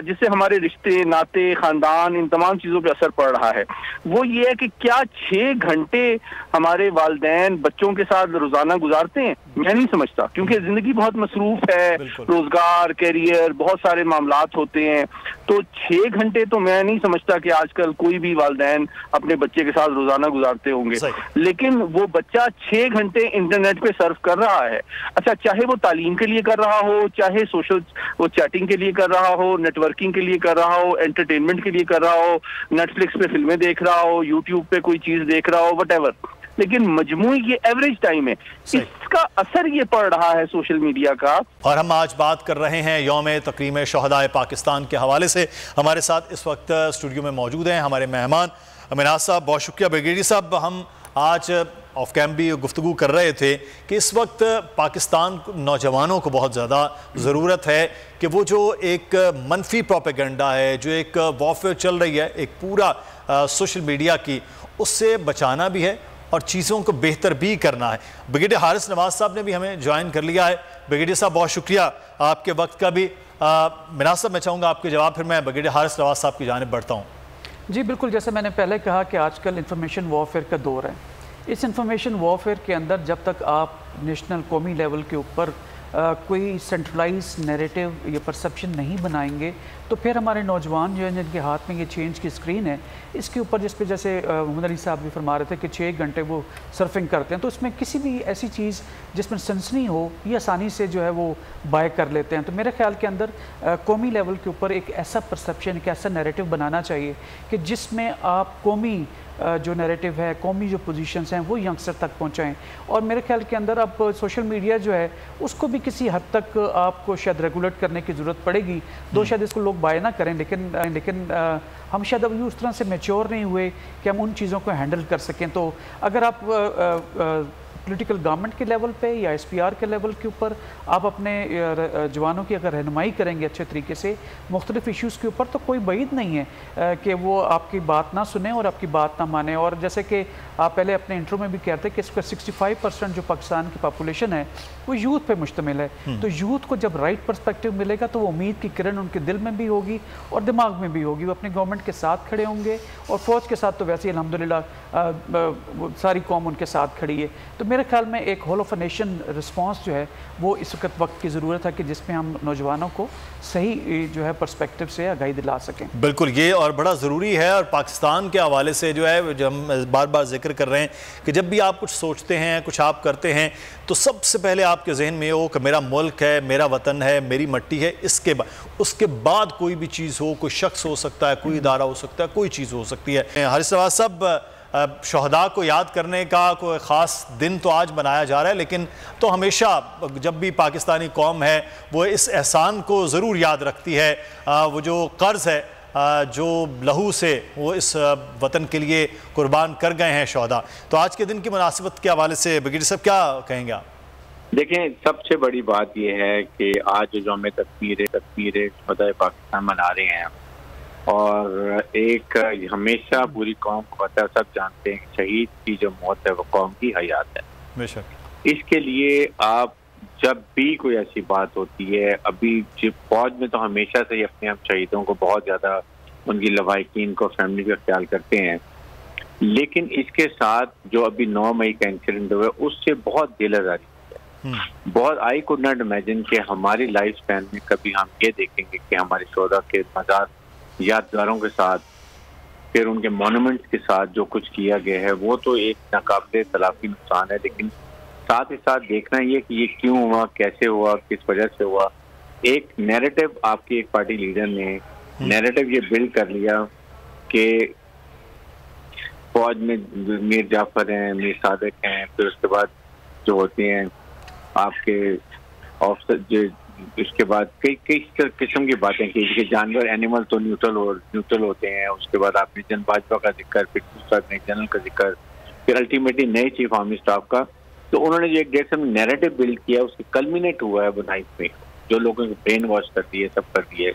जिससे हमारे रिश्ते, नाते, खानदान, इन तमाम चीजों पे असर पड़ रहा है, वो ये है कि क्या 6 घंटे हमारे वालिदैन बच्चों के साथ रोजाना गुजारते हैं? मैं नहीं समझता, क्योंकि जिंदगी बहुत मसरूफ है, रोजगार, कैरियर, बहुत सारे मामलात होते हैं, तो 6 घंटे तो मैं नहीं समझता कि आजकल कोई भी वालिदैन अपने बच्चे के साथ रोजाना गुजारते होंगे। लेकिन वो बच्चा 6 घंटे इंटरनेट पे सर्फ कर रहा है। अच्छा, चाहे वो तालीम के लिए कर रहा हो, चाहे सोशल वो चैटिंग के लिए कर रहा हो, नेटवर्किंग के लिए कर रहा हो, एंटरटेनमेंट के लिए कर रहा हो, नेटफ्लिक्स पे फिल्में देख रहा हो, यूट्यूब पे कोई चीज देख रहा हो, व्हाटएवर, लेकिन मजमूई ये एवरेज टाइम है, इसका असर ये पड़ रहा है सोशल मीडिया का। और हम आज बात कर रहे हैं यौम तकरीम शहदाए पाकिस्तान के हवाले से। हमारे साथ इस वक्त स्टूडियो में मौजूद हैं हमारे मेहमान मिनाज साहब। बहुत शुक्रिया ब्रिगेडियर साहब। हम आज ऑफ कैम भी गुफ्तगू कर रहे थे कि इस वक्त पाकिस्तान नौजवानों को बहुत ज़्यादा ज़रूरत है कि वो जो एक मनफी प्रोपेगेंडा है, जो एक वॉरफेयर चल रही है एक पूरा सोशल मीडिया की, उससे बचाना भी है और चीज़ों को बेहतर भी करना है। ब्रिगेडियर हारिस नवाज साहब ने भी हमें ज्वाइन कर लिया है। ब्रिगेडियर साहब बहुत शुक्रिया आपके वक्त का भी। मिनाज साहब मैं चाहूँगा आपके जवाब, फिर मैं ब्रिगेडियर हारिस नवाज साहब की जानिब बढ़ता हूँ। जी बिल्कुल, जैसे मैंने पहले कहा कि आजकल इंफॉर्मेशन वॉरफेयर का दौर है। इस इंफॉर्मेशन वॉरफेयर के अंदर जब तक आप नेशनल कौमी लेवल के ऊपर कोई सेंट्रलाइज नैरेटिव या परसेप्शन नहीं बनाएंगे, तो फिर हमारे नौजवान जो हैं जिनके हाथ में ये चेंज की स्क्रीन है, इसके ऊपर जिस पे जैसे मोहम्मद अली साहब भी फरमा रहे थे कि 6 घंटे वो सर्फिंग करते हैं, तो इसमें किसी भी ऐसी चीज़ जिसमें सनसनी हो ये आसानी से जो है वो बाय कर लेते हैं। तो मेरे ख्याल के अंदर कौमी लेवल के ऊपर एक ऐसा परसेप्शन, एक ऐसा नैरेटिव बनाना चाहिए कि जिसमें आप कौमी जो नैरेटिव है, कौमी जो पोजीशंस हैं वो यंगस्टर तक पहुंचाएं। और मेरे ख्याल के अंदर अब सोशल मीडिया जो है उसको भी किसी हद तक आपको शायद रेगुलेट करने की ज़रूरत पड़ेगी। दो शायद इसको लोग बाय ना करें, लेकिन हम शायद अभी उस तरह से मैच्योर नहीं हुए कि हम उन चीज़ों को हैंडल कर सकें। तो अगर आप पॉलिटिकल गवर्नमेंट के लेवल पे या SPR के लेवल के ऊपर आप अपने जवानों की अगर रहनुमाई करेंगे अच्छे तरीके से मुख्तलिफ इश्यूज़ के ऊपर, तो कोई बईद नहीं है कि वो आपकी बात ना सुने और आपकी बात ना माने। और जैसे कि आप पहले अपने इंट्रो में भी कहते हैं कि इसका 65% जो पाकिस्तान की पॉपुलेशन है वो यूथ पे मुश्तमिल है। तो यूथ को जब राइट पर्सपेक्टिव मिलेगा तो वो उम्मीद की किरण उनके दिल में भी होगी और दिमाग में भी होगी। वो अपनी गवर्नमेंट के साथ खड़े होंगे और फ़ौज के साथ तो वैसे ही अल्हम्दुलिल्लाह सारी कौम उनके साथ खड़ी है। तो मेरे ख्याल में एक whole of a nation response जो है वो इस वक्त की ज़रूरत है कि जिसमें हम नौजवानों को सही जो है पर्सपेक्टिव से आगाही दिला सकें। बिल्कुल, ये और बड़ा ज़रूरी है। और पाकिस्तान के हवाले से जो है, जो हम बार बार जिक्र कर रहे हैं कि जब भी आप कुछ सोचते हैं, कुछ आप करते हैं, तो सबसे पहले आपके जहन में हो कि मेरा मुल्क है, मेरा वतन है, मेरी मट्टी है। उसके बाद कोई भी चीज़ हो, कोई शख्स हो सकता है, कोई इदारा हो सकता है, कोई चीज़ हो सकती है। हारिस नवाज साहब, शहदा को याद करने का कोई ख़ास दिन तो आज मनाया जा रहा है, लेकिन तो हमेशा जब भी पाकिस्तानी कौम है वो इस एहसान को ज़रूर याद रखती है, वो जो कर्ज़ है, जो लहू से वो इस वतन के लिए कुर्बान कर गए हैं शहदा। तो आज के दिन की मुनासिबत के हवाले से ब्रिगेडियर साहब क्या कहेंगे आप? देखें, सबसे बड़ी बात यह है कि आज यौम तकबीर शहदाए पाकिस्तान मना रहे हैं और एक हमेशा पूरी कौम को पता, सब जानते हैं कि शहीद की जो मौत है वो कौम की हयात है। बेशक इसके लिए आप जब भी कोई ऐसी बात होती है, अभी फौज में तो हमेशा से ही अपने हम शहीदों को बहुत ज़्यादा, उनकी लवाहिकीन को, फैमिली का ख्याल करते हैं, लेकिन इसके साथ जो अभी 9 मई का इंसिडेंट हुआ उससे बहुत दिल आजारी है। बहुत आई कुड नॉट इमेजिन कि हमारी लाइफ स्पैन में कभी हम ये देखेंगे कि हमारे शोहदा के मज़ार यादगारों के साथ, फिर उनके मॉन्यूमेंट्स के साथ जो कुछ किया गया है वो तो एक नाकाबिले तलाफी नुकसान है, लेकिन साथ ही साथ देखना ये कि ये क्यों हुआ, कैसे हुआ, किस वजह से हुआ। एक नैरेटिव आपकी एक पार्टी लीडर ने नैरेटिव ये बिल्ड कर लिया कि फौज में मीर जाफर हैं, मीर सादिक हैं, फिर उसके बाद जो होते हैं आपके ऑफिसर, जो इसके बाद कई किस्म की बातें की कि जानवर एनिमल तो न्यूट्रल होते हैं। उसके बाद आपने जन बाजवा का जिक्र, फिर दूसरा नए जनरल का जिक्र, फिर अल्टीमेटली नए चीफ आर्मी स्टाफ का। तो उन्होंने जो एक डेढ़ से नैरेटिव बिल्ड किया उसके कल्मिनेट हुआ है बनाइस में, जो लोगों को ब्रेन वॉश कर दिए, सब कर दिए।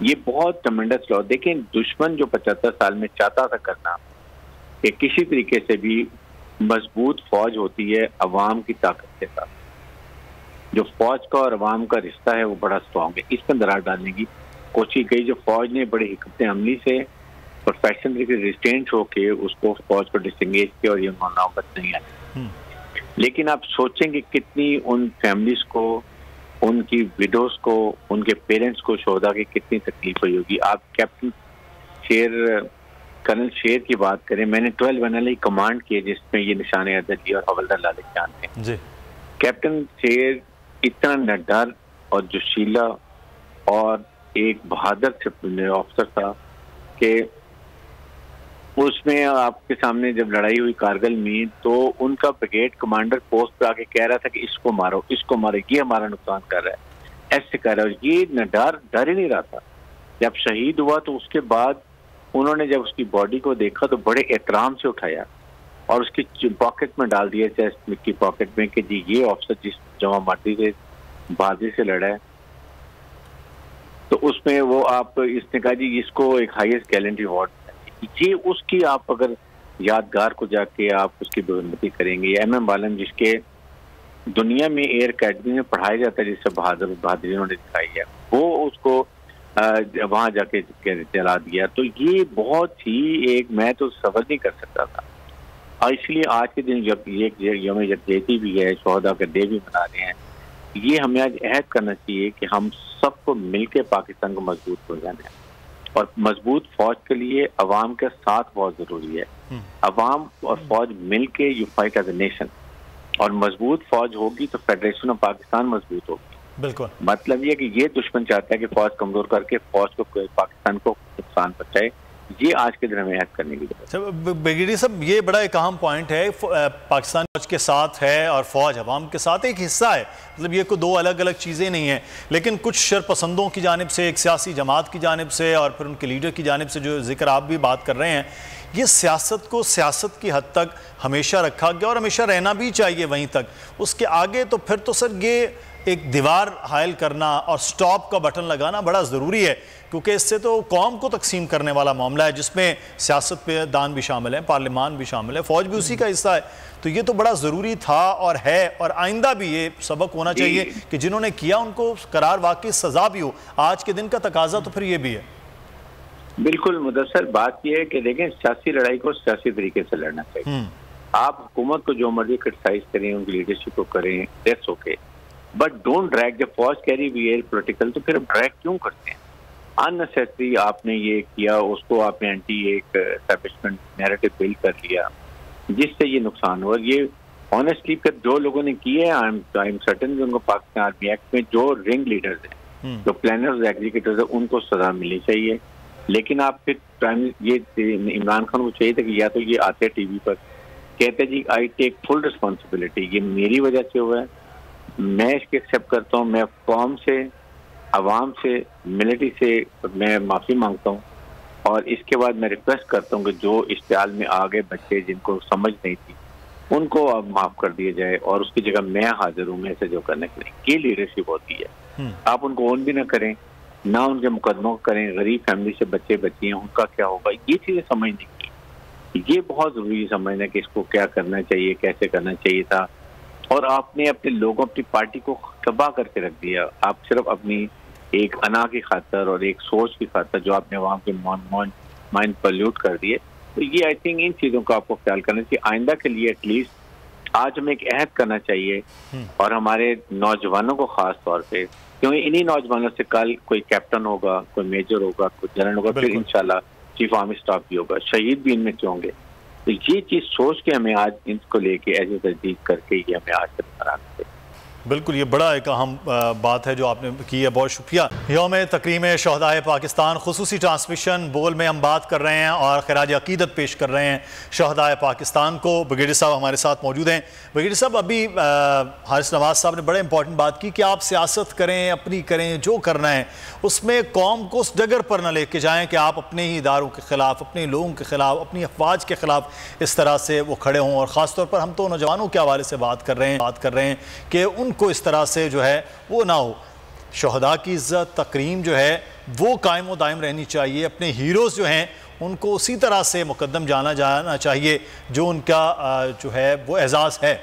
ये बहुत ट्रमेंडस लॉ। देखिए दुश्मन जो 75 साल में चाहता था करना कि किसी तरीके से भी मजबूत फौज होती है अवाम की ताकत के साथ, जो फौज का और अवाम का रिश्ता है वो बड़ा स्ट्रॉन्ग है। इसमें दरार डालने की कोशिश गई, जो फौज ने बड़ी हिकमत अमली से प्रोफेशनल तरीके से रिस्ट्रेंट होके उसको फौज को डिसंगेज किया और ये नौबत नहीं आई। लेकिन आप सोचेंगे कितनी उन फैमिलीज को, उनकी विडोज को, उनके पेरेंट्स को, शोहदा की कितनी तकलीफ हुई होगी। आप कैप्टन शेर, कर्नल शेर की बात करें, मैंने 12 NLA कमांड किए जिसमें ये निशान अदली और हवलदार लालिक जान थे। कैप्टन शेर इतना निडर और जोशीला और एक बहादुर ऑफिसर था कि उसमें आपके सामने जब लड़ाई हुई कारगिल में तो उनका ब्रिगेड कमांडर पोस्ट पे आके कह रहा था कि इसको मारो, इसको मारो, ये हमारा नुकसान कर रहा है, ऐसे कर रहा है। ये डर ही नहीं रहा था। जब शहीद हुआ तो उसके बाद उन्होंने जब उसकी बॉडी को देखा तो बड़े एहतराम से उठाया और उसकी पॉकेट में डाल दिया, चेस्ट की पॉकेट में, कि जी ये ऑफिसर जिस जमा मर्दी से बाजी से लड़ा है। तो उसमें वो आप इसने कहा जी इसको एक हाईएस्ट गैलेंट्री अवार्ड, ये उसकी आप अगर यादगार को जाके आप उसकी बेहरमती करेंगे। MM बालन जिसके दुनिया में एयर अकेडमी में पढ़ाया जाता है, जिससे बहादुरी उन्होंने दिखाई है, वो उसको वहां जाके चला दिया। तो ये बहुत ही एक, मैं तो सबर नहीं कर सकता था। और इसलिए आज के दिन जब ये यौम यकजहती भी है, शोहदा का डे भी मना रहे हैं, ये हमें आज अहद करना चाहिए कि हम सबको मिलकर पाकिस्तान को मजबूत हो जाना है। और मजबूत फौज के लिए अवाम का साथ बहुत जरूरी है। अवाम और फौज मिलके you fight as a nation, और मजबूत फौज होगी तो फेडरेशन ऑफ पाकिस्तान मजबूत होगी। बिल्कुल, मतलब ये कि ये दुश्मन चाहता है कि फौज कमजोर करके फौज को, पाकिस्तान को नुकसान पहुंचाए। ये आज के दिन हमें याद करने की जरूरत है। ब्रिगेडियर साहब, ये बड़ा एक अहम पॉइंट है। पाकिस्तान फौज के साथ है और फौज अवाम के साथ एक हिस्सा है, मतलब ये कोई दो अलग अलग चीज़ें नहीं हैं। लेकिन कुछ शरपसंदों की जानिब से, एक सियासी जमात की जानिब से और फिर उनके लीडर की जानिब से जो जिक्र आप भी बात कर रहे हैं, ये सियासत को सियासत की हद तक हमेशा रखा गया और हमेशा रहना भी चाहिए वहीं तक। उसके आगे तो फिर तो सर ये एक दीवार हायल करना और स्टॉप का बटन लगाना बड़ा ज़रूरी है, क्योंकि इससे तो कौम को तकसीम करने वाला मामला है, जिसमें सियासत पे दान भी शामिल है, पार्लियामान भी शामिल है, फौज भी उसी का हिस्सा है। तो ये तो बड़ा ज़रूरी था और है, और आइंदा भी ये सबक होना चाहिए कि जिन्होंने किया उनको करार वाकई सज़ा भी हो। आज के दिन का तकाजा तो फिर ये भी है। बिल्कुल मुदस्सर, बात यह है कि देखें सियासी लड़ाई को सियासी तरीके से लड़ना चाहिए। आप हुकूमत को जो मर्जी क्रिटिसाइज करें, उनकी लीडरशिप को करें, that's okay, but don't drag. जब फौज कह रही भी है पॉलिटिकल, तो फिर ड्रैग क्यों करते हैं? अननेसेसरी आपने ये किया, उसको आपने एंटी एक एस्टैब्लिशमेंट नैरेटिव बिल्ड कर लिया, जिससे ये नुकसान हुआ। ये ऑनेस्टली फिर जो लोगों ने किए, आई एम सर्टेन उनको पाकिस्तान आर्मी एक्ट में जो रिंग लीडर्स हैं, जो प्लानर्स, एग्जीक्यूटिव्स हैं, उनको सजा मिलनी चाहिए। लेकिन आप फिर ये इमरान खान को चाहिए था कि या तो ये आते टीवी पर कहते जी आई टेक फुल रिस्पॉन्सिबिलिटी, ये मेरी वजह से हुआ है, मैं इसके एक्सेप्ट करता हूँ, मैं कौम से, अवाम से, मिलिट्री से मैं माफ़ी मांगता हूँ, और इसके बाद मैं रिक्वेस्ट करता हूँ कि जो इश्तिहाल में आ गए बच्चे जिनको समझ नहीं थी, उनको अब माफ़ कर दिया जाए और उसकी जगह मैं हाजिर हूँ मैं से जो करने के लिए। ये लीडरशिप होती है। आप उनको ओन भी ना करें, ना उनके मुकदमों को करें। गरीब फैमिली से बच्चे बच्ची हैं, उनका क्या होगा, ये चीज़ें समझने की, ये बहुत ज़रूरी समझना कि इसको क्या करना चाहिए, कैसे करना चाहिए था। और आपने अपने लोगों, अपनी पार्टी को तबाह करके रख दिया। आप सिर्फ अपनी एक अना की खातर और एक सोच की खातर जो आपने वहाँ के माइंड पोल्यूट कर दिए, तो ये आई थिंक इन चीज़ों का आपको ख्याल करना चाहिए आइंदा के लिए। एटलीस्ट आज हमें एक अहद करना चाहिए और हमारे नौजवानों को ख़ास तौर पे, क्योंकि इन्हीं नौजवानों से कल कोई कैप्टन होगा, कोई मेजर होगा, कोई जनरल होगा, फिर इंशाल्लाह चीफ आर्मी स्टाफ भी होगा, शहीद भी इनमें से होंगे। तो ये चीज़ सोच के हमें आज इनको लेके ऐसे तस्दीक करके ये हमें आज तक कराना चाहिए। बिल्कुल, ये बड़ा एक अहम बात है जो आपने की है, बहुत शुक्रिया। यौम तकरीम शहदाए पाकिस्तान खुसूसी ट्रांसमिशन बोल में हम बात कर रहे हैं और खराज अकीदत पेश कर रहे हैं शहदाए पाकिस्तान को। ब्रिगेडियर साहब हमारे साथ मौजूद हैं। ब्रिगेडियर साहब, अभी हारिस नवाज साहब ने बड़े इंपॉर्टेंट बात की कि आप सियासत करें, अपनी करें, जो करना है उसमें कौम को उस डगर पर न लेके जाएँ कि आप अपने ही इदारों के ख़िलाफ़, अपने लोगों के ख़िलाफ़, अपनी अफवाज के ख़िलाफ़ इस तरह से वो खड़े हों। और ख़ास तौर पर हम तो नौजवानों के हवाले से बात कर रहे हैं कि उनको इस तरह से जो है वो ना हो। शहदा की इज्जत, तकरीम जो है वो कायम व दायम रहनी चाहिए। अपने हीरोज़ जो हैं उनको उसी तरह से मुकद्दम जाना चाहिए जो उनका जो है वो एजाज़ है।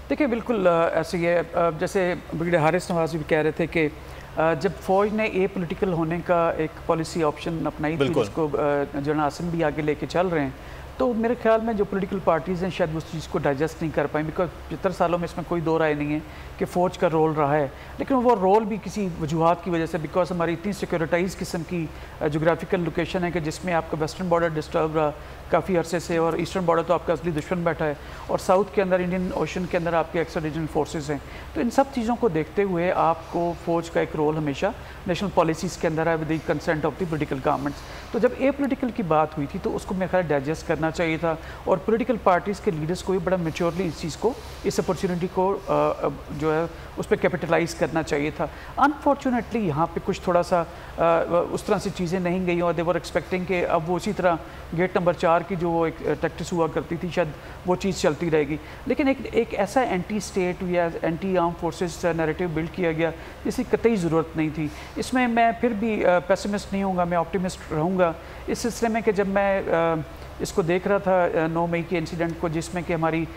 देखिए, बिल्कुल ऐसे ही है। जैसे ब्रिगेडियर हारिस नवाज भी कह रहे थे कि जब फ़ौज ने ए पोलिटिकल होने का एक पॉलिसी ऑप्शन अपनाई थी, जिसको जनरल आसिम भी आगे लेके चल रहे हैं, तो मेरे ख्याल में जो पॉलिटिकल पार्टीज़ हैं शायद उस चीज़ को डाइजेस्ट नहीं कर पाएँ। बिकॉज 75 सालों में इसमें कोई दो राय नहीं है कि फ़ौज का रोल रहा है, लेकिन वो रोल भी किसी वजूहात की वजह से, बिकॉज हमारी इतनी सिक्योरिटाइज किस्म की जोग्राफिकल लोकेशन है कि जिसमें आपका वेस्टर्न बॉर्डर डिस्टर्ब रहा काफ़ी अरसे से, और ईस्टर्न बॉर्डर तो आपका असली दुश्मन बैठा है, और साउथ के अंदर इंडियन ओशन के अंदर आपके एक्स्ट्रा रीजनल फोर्सेस हैं। तो इन सब चीज़ों को देखते हुए आपको फ़ौज का एक रोल हमेशा नेशनल पॉलिसीज़ के अंदर है with the consent of the political governments. तो जब ए पोलिटिकल की बात हुई थी तो उसको मेरे ख्याल डाइजेस्ट करना चाहिए था, और पोलिटिकल पार्टीज़ के लीडर्स को भी बड़ा मेच्योरली इस चीज़ को, इस अपॉर्चुनिटी को जो है उस पर कैपिटलाइज़ करना चाहिए था। अनफॉर्चुनेटली यहाँ पे कुछ थोड़ा सा उस तरह से चीज़ें नहीं गई, और दे वर एक्सपेक्टिंग कि अब वो उसी तरह गेट नंबर 4 की जो वो एक टैक्टिस हुआ करती थी शायद वो चीज़ चलती रहेगी। लेकिन एक ऐसा एंटी स्टेट या anti arm forces narrative build किया गया जिसकी कतई ज़रूरत नहीं थी। इसमें मैं फिर भी पेसिमिस्ट नहीं हूँगा, मैं ऑप्टिमिस्ट रहूँगा इस सिलसिले में कि जब मैं इसको देख रहा था 9 मई के इंसिडेंट को, जिसमें कि हमारी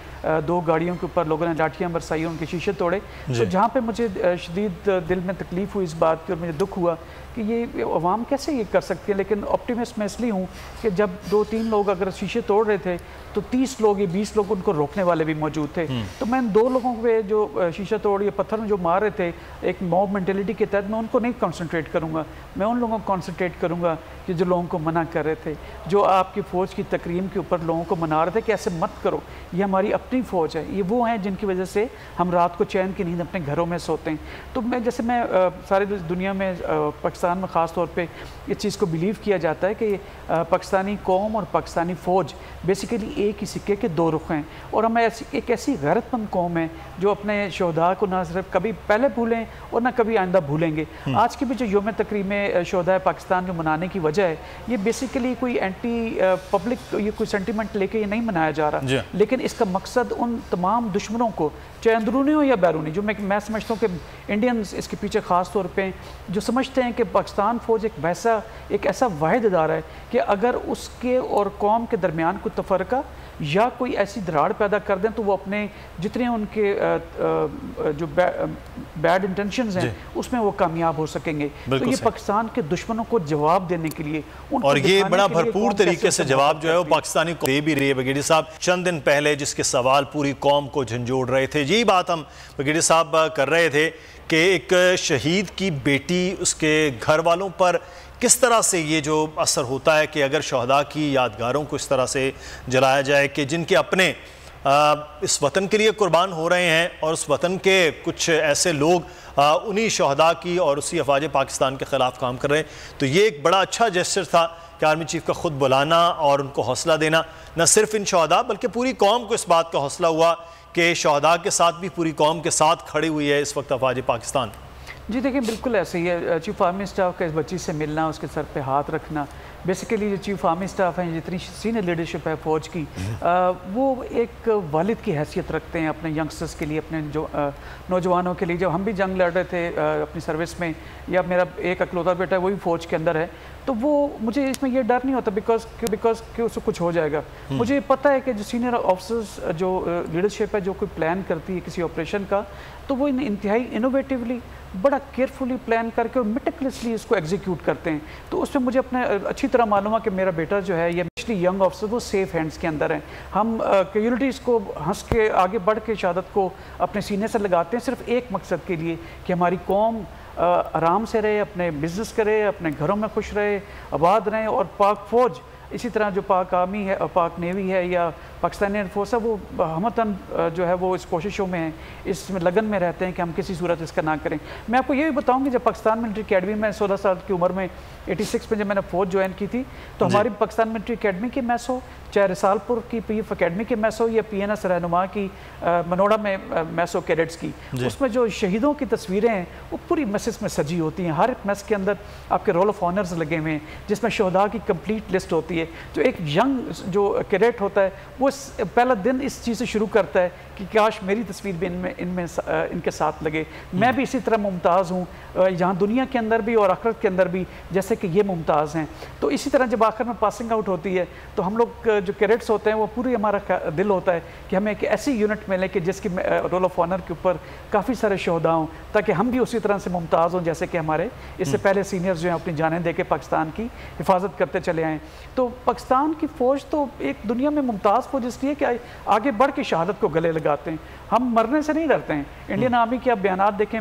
2 गाड़ियों के ऊपर लोगों ने लाठियाँ बरसाई, उनके शीशे तोड़े, तो जहाँ पे मुझे शदीद दिल में तकलीफ़ हुई इस बात की, और मुझे दुख हुआ कि ये अवाम कैसे ये कर सकती है। लेकिन ऑप्टिमिस्ट मैं इसलिए हूँ कि जब 2-3 लोग अगर शीशे तोड़ रहे थे तो 30 लोग या 20 लोग उनको रोकने वाले भी मौजूद थे। तो मैं 2 लोगों पे जो शीशा तोड़ या पत्थर में जो मार रहे थे एक मॉब मेंटेलिटी के तहत, मैं उनको नहीं कॉन्सेंट्रेट करूँगा, मैं उन लोगों को कॉन्सेंट्रेट करूँगा कि जो लोगों को मना कर रहे थे, जो आपकी फ़ौज की तकरीम के ऊपर लोगों को मना रहे थे कि ऐसे मत करो, ये हमारी अपनी फ़ौज है, ये वो हैं जिनकी वजह से हम रात को चैन की नींद अपने घरों में सोते हैं। तो मैं सारी दुनिया में पाकिस्तान में ख़ास तौर पे इस चीज़ को बिलीव किया जाता है कि पाकिस्तानी कौम और पाकिस्तानी फ़ौज बेसिकली एक ही सिक्के के 2 रुख हैं, और हम एक ऐसी गैरतमंद कौम है जो अपने शहदा को ना सिर्फ कभी पहले भूलें और ना कभी आइंदा भूलेंगे। आज की भी जो यौम तकरीम शहदा पाकिस्तान जो मनाने की वजह है, ये बेसिकली कोई एंटी पब्लिक ये कोई सेंटिमेंट लेके ये नहीं मनाया जा रहा, लेकिन इसका मकसद उन तमाम दुश्मनों को, चाहे अंदरूनी हो या बैरूनी, जो मैं समझता हूँ कि इंडियंस इसके पीछे ख़ास तौर पे जो समझते हैं कि पाकिस्तान फ़ौज एक ऐसा वाहिद इदारा है कि अगर उसके और कौम के दरमियान कोई तफरका या कोई ऐसी दरार पैदा कर दें तो वो अपने जितने उनके जो बैड इंटेंशंस हैं उसमें वो कामयाब हो सकेंगे। तो ये पाकिस्तान के दुश्मनों को जवाब देने के लिए, और ये बड़ा भरपूर तरीके से जवाब जो है वो पाकिस्तानी को दे भी रही है। ब्रिगेडियर साहब, चंद दिन पहले जिसके सवाल पूरी कौम को झंझोड़ रहे थे, यही बात हम ब्रिगेडियर साहब कर रहे थे कि एक शहीद की बेटी, उसके घर वालों पर किस तरह से ये जो असर होता है कि अगर शहदा की यादगारों को इस तरह से जलाया जाए कि जिनके अपने इस वतन के लिए कुर्बान हो रहे हैं, और उस वतन के कुछ ऐसे लोग उन्हीं शहदा की और उसी अफवाज पाकिस्तान के ख़िलाफ़ काम कर रहे हैं। तो ये एक बड़ा अच्छा जेस्चर था कि आर्मी चीफ का ख़ुद बुलाना और उनको हौसला देना, न सिर्फ इन शहदा बल्कि पूरी कौम को इस बात का हौसला हुआ कि शहदा के साथ भी पूरी कौम के साथ खड़ी हुई है इस वक्त अफवाज पाकिस्तान। जी देखिए, बिल्कुल ऐसे ही है। चीफ आर्मी स्टाफ का इस बच्ची से मिलना, उसके सर पे हाथ रखना, बेसिकली जो चीफ आर्मी स्टाफ हैं, जितनी सीनियर लीडरशिप है फ़ौज की, वो एक वालिद की हैसियत रखते हैं अपने यंगस्टर्स के लिए, अपने जो नौजवानों के लिए। जब हम भी जंग लड़ रहे थे अपनी सर्विस में, या मेरा एक अकलौता बेटा वो भी फ़ौज के अंदर है, तो वो मुझे इसमें ये डर नहीं होता बिकॉज कि उसको कुछ हो जाएगा। मुझे पता है कि जो सीनियर ऑफिसर्स, जो लीडरशिप है, जो कोई प्लान करती है किसी ऑपरेशन का, तो वो इंतहाई इनोवेटिवली, बड़ा केयरफुली प्लान करके और मेटिकुलसली इसको एग्जीक्यूट करते हैं। तो उसमें मुझे अपने अच्छी तरह मालूम है कि मेरा बेटा जो है ये स्पेशली यंग ऑफिसर वो सेफ हैंड्स के अंदर हैं। हम कम्युनिटीज़ को हंस के आगे बढ़ के शहादत को अपने सीने से लगाते हैं सिर्फ एक मकसद के लिए कि हमारी कौम आराम से रहे, अपने बिजनेस करे, अपने घरों में खुश रहे, आबाद रहें। और पाक फ़ौज इसी तरह जो पाक आर्मी है, पाक नेवी है या पाकिस्तानी एयरफोर्स है, वो हमतन जो है वो इस कोशिशों में है, इसमें लगन में रहते हैं कि हम किसी सूरत इसका ना करें। मैं आपको ये भी बताऊंगी, जब पाकिस्तान मिलिट्री अकेडमी में 16 साल की उम्र में 86 में जब मैंने फ़ौज ज्वाइन की थी, तो हमारी पाकिस्तान मिलिट्री अकेडमी की मैस हो, चाहे रिसालपुर की PF अकेडमी की मैस हो या PNS रहनुमा की मनोड़ा में मैस हो कैडेट्स की, उसमें जो शहीदों की तस्वीरें हैं वो पूरी मैसेज में सजी होती हैं। हर एक मैस के अंदर आपके रोल ऑफ ऑनर्स लगे हुए हैं जिसमें शहदा की कंप्लीट लिस्ट होती है। तो एक यंग जो कैडेट होता है वो पहला दिन इस चीज़ से शुरू करता है कि काश मेरी तस्वीर भी इनके साथ लगे, मैं भी इसी तरह मुमताज़ हूँ यहाँ दुनिया के अंदर भी और आखिरत के अंदर भी जैसे कि ये मुमताज़ हैं। तो इसी तरह जब आखिर में पासिंग आउट होती है तो हम लोग जो कैडेट्स होते हैं वो पूरी हमारा दिल होता है कि हमें एक ऐसी यूनिट मिले कि जिसकी रोल ऑफ ऑनर के ऊपर काफ़ी सारे शोहदा हों, ताकि हम भी उसी तरह से मुमताज़ हों जैसे कि हमारे इससे पहले सीनियर्स जो हैं अपनी जानें दे के पाकिस्तान की हिफाजत करते चले आएँ। तो पाकिस्तान की फ़ौज तो एक दुनिया में मुमताज़ फ़ौज इसलिए कि आगे बढ़ के शहादत को गले लगाते हैं, हम मरने से नहीं डरते हैं। इंडियन आर्मी के आप बयानात देखें,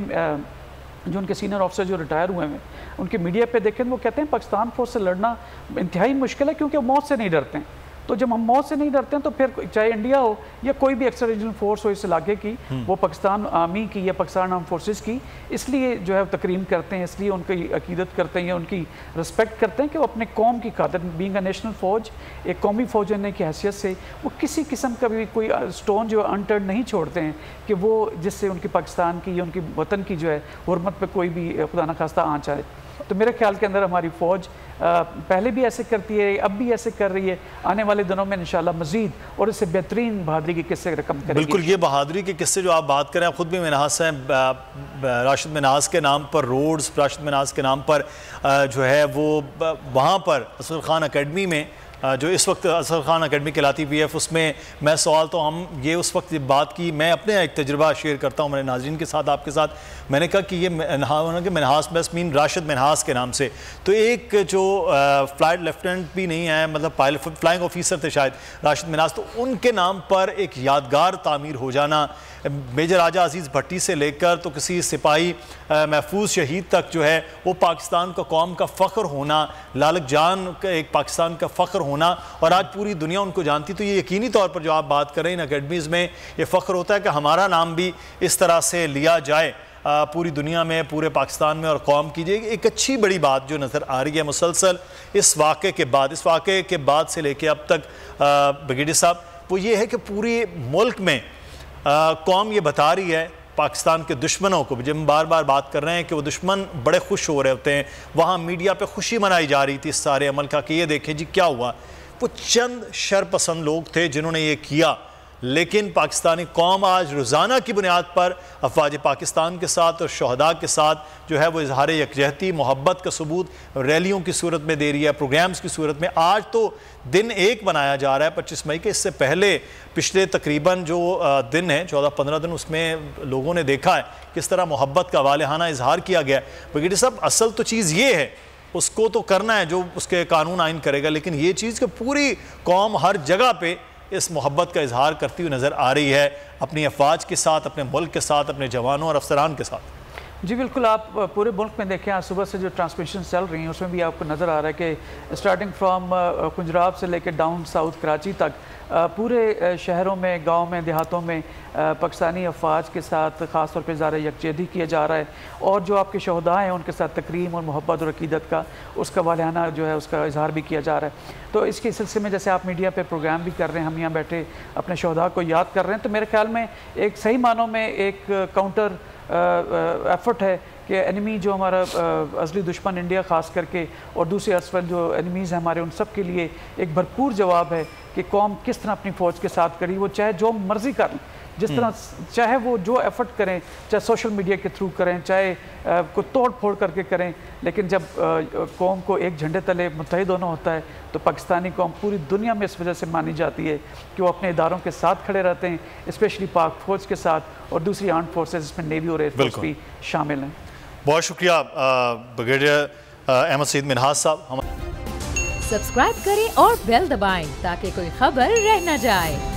जो उनके सीनियर ऑफिसर जो रिटायर हुए हैं उनके मीडिया पे देखें, वो कहते हैं पाकिस्तान फ़ौज से लड़ना इंतहाई मुश्किल है क्योंकि वो मौत से नहीं डरते हैं। तो जब हम मौत से नहीं डरते हैं तो फिर चाहे इंडिया हो या कोई भी एक्स्ट्रा रीजनल फोर्स हो इस इलाके की, वो पाकिस्तान आर्मी की या पाकिस्तान आर्म फोर्सेस की, इसलिए जो है तकरीम करते हैं, इसलिए उनकी अकीदत करते हैं या उनकी रिस्पेक्ट करते हैं कि वो अपने कौम की खातिर बीइंग अ नेशनल फ़ौज, एक कौमी फ़ौज होने की हैसियत से वो किसी किस्म का भी कोई स्टोन जो अनटर्न नहीं छोड़ते हैं कि वो जिससे उनकी पाकिस्तान की या उनकी वतन की जो है हुर्मत पर कोई भी खुदा न खास्ता आँच आए। तो मेरे ख्याल के अंदर हमारी फ़ौज पहले भी ऐसे करती है, अब भी ऐसे कर रही है, आने वाले दिनों में इंशाल्लाह मज़ीद और इससे बेहतरीन बहादुरी के किस्से रकम करेगी। बिल्कुल, ये बहादुरी के किस्से जो आप बात करें, आप ख़ुद भी मिन्हास हैं, राशिद मिन्हास के नाम पर रोड्स, राशिद मिन्हास के नाम पर जो है वो वहाँ पर असगर खान अकेडमी में जो इस वक्त असगर खान अकेडमी कहलाती PF, उसमें मैं सवाल तो हम ये उस वक्त बात की, मैं अपने एक तजुर्बा शेयर करता हूँ मेरे नाज़रीन के साथ, आपके साथ। मैंने कहा कि ये मिन्हास बस मीन राशिद मिन्हास के नाम से, तो एक जो फ्लाइट लेफ्टिनेंट भी नहीं है, मतलब पायलट फ्लाइंग ऑफिसर थे शायद राशिद मिन्हास, तो उनके नाम पर एक यादगार तामीर हो जाना, मेजर राजा अजीज़ भट्टी से लेकर तो किसी सिपाही महफूज शहीद तक जो है वो पाकिस्तान का कौम का फ़ख्र होना, लालक जान का एक पाकिस्तान का फ़ख्र होना, और आज पूरी दुनिया उनको जानती। तो ये यकीनी तौर पर जो आप बात करें इन अकेडमीज़ में ये फ़ख्र होता है कि हमारा नाम भी इस तरह से लिया जाए पूरी दुनिया में, पूरे पाकिस्तान में, और कौम कीजिए। एक अच्छी बड़ी बात जो नज़र आ रही है मुसलसल इस वाक़े के बाद से लेके अब तक ब्रिगेडियर साहब, वो ये है कि पूरे मुल्क में कौम ये बता रही है पाकिस्तान के दुश्मनों को, जब हम बार बार बात कर रहे हैं कि वो दुश्मन बड़े खुश हो रहे होते हैं, वहाँ मीडिया पे खुशी मनाई जा रही थी इस सारे अमल का कि ये देखें जी क्या हुआ। वो चंद शरपसंद लोग थे जिन्होंने ये किया, लेकिन पाकिस्तानी कौम आज रोज़ाना की बुनियाद पर अफवाज पाकिस्तान के साथ और शहदा के साथ जो है वो इजहार यकजहती मोहब्बत का सबूत रैलियों की सूरत में दे रही है, प्रोग्राम्स की सूरत में। आज तो दिन एक बनाया जा रहा है 25 मई के, इससे पहले पिछले तकरीबन जो दिन है 14-15 दिन, उसमें लोगों ने देखा है किस तरह मोहब्बत का वालेहाना इजहार किया गया। ब्रिगेडियर साहब, असल तो चीज़ ये है, उसको तो करना है जो उसके कानून आइन करेगा, लेकिन ये चीज़ कि पूरी कौम हर जगह पर इस मोहब्बत का इजहार करती हुई नज़र आ रही है अपनी अफवाज के साथ, अपने मुल्क के साथ, अपने जवानों और अफसरान के साथ। जी बिल्कुल, आप पूरे मुल्क में देखें, आज सुबह से जो ट्रांसमिशन चल रही हैं उसमें भी आपको नज़र आ रहा है कि स्टार्टिंग फ्राम कुंजराब से लेकर डाउन साउथ कराची तक पूरे शहरों में, गांव में, देहातों में पाकिस्तानी अफवाज के साथ ख़ास तौर पर इज़हार यकजहती किया जा रहा है, और जो आपके शहदा हैं उनके साथ तकरीम और मोहब्बत और अकीदत का उसका वालियाना जो है उसका इजहार भी किया जा रहा है। तो इसके सिलसिले में जैसे आप मीडिया पे प्रोग्राम भी कर रहे हैं, हम यहाँ बैठे अपने शहदा को याद कर रहे हैं, तो मेरे ख्याल में एक सही मानों में एक काउंटर एफर्ट है कि एनिमी जो हमारा असली दुश्मन इंडिया ख़ास करके और दूसरे असफल जो एनिमीज़ हैं हमारे, उन सब के लिए एक भरपूर जवाब है कि कौम किस तरह अपनी फ़ौज के साथ करी, वो चाहे जो मर्ज़ी करें, जिस तरह चाहे वो जो एफर्ट करें, चाहे सोशल मीडिया के थ्रू करें, चाहे कोई तोड़ फोड़ करके करें, लेकिन जब कौम को एक झंडे तले मुत्तहिद होना होता है तो पाकिस्तानी कौम पूरी दुनिया में इस वजह से मानी जाती है कि वो अपने इदारों के साथ खड़े रहते हैं, स्पेशली पाक फ़ौज के साथ और दूसरी आर्म्ड फोर्सेज, इसमें नेवी और एयरफोर्स भी शामिल हैं। बहुत शुक्रिया ब्रिगेडियर अहमद सईद मिन्हास साहब। सब्सक्राइब करें और बेल दबाएं ताकि कोई खबर रह न जाए।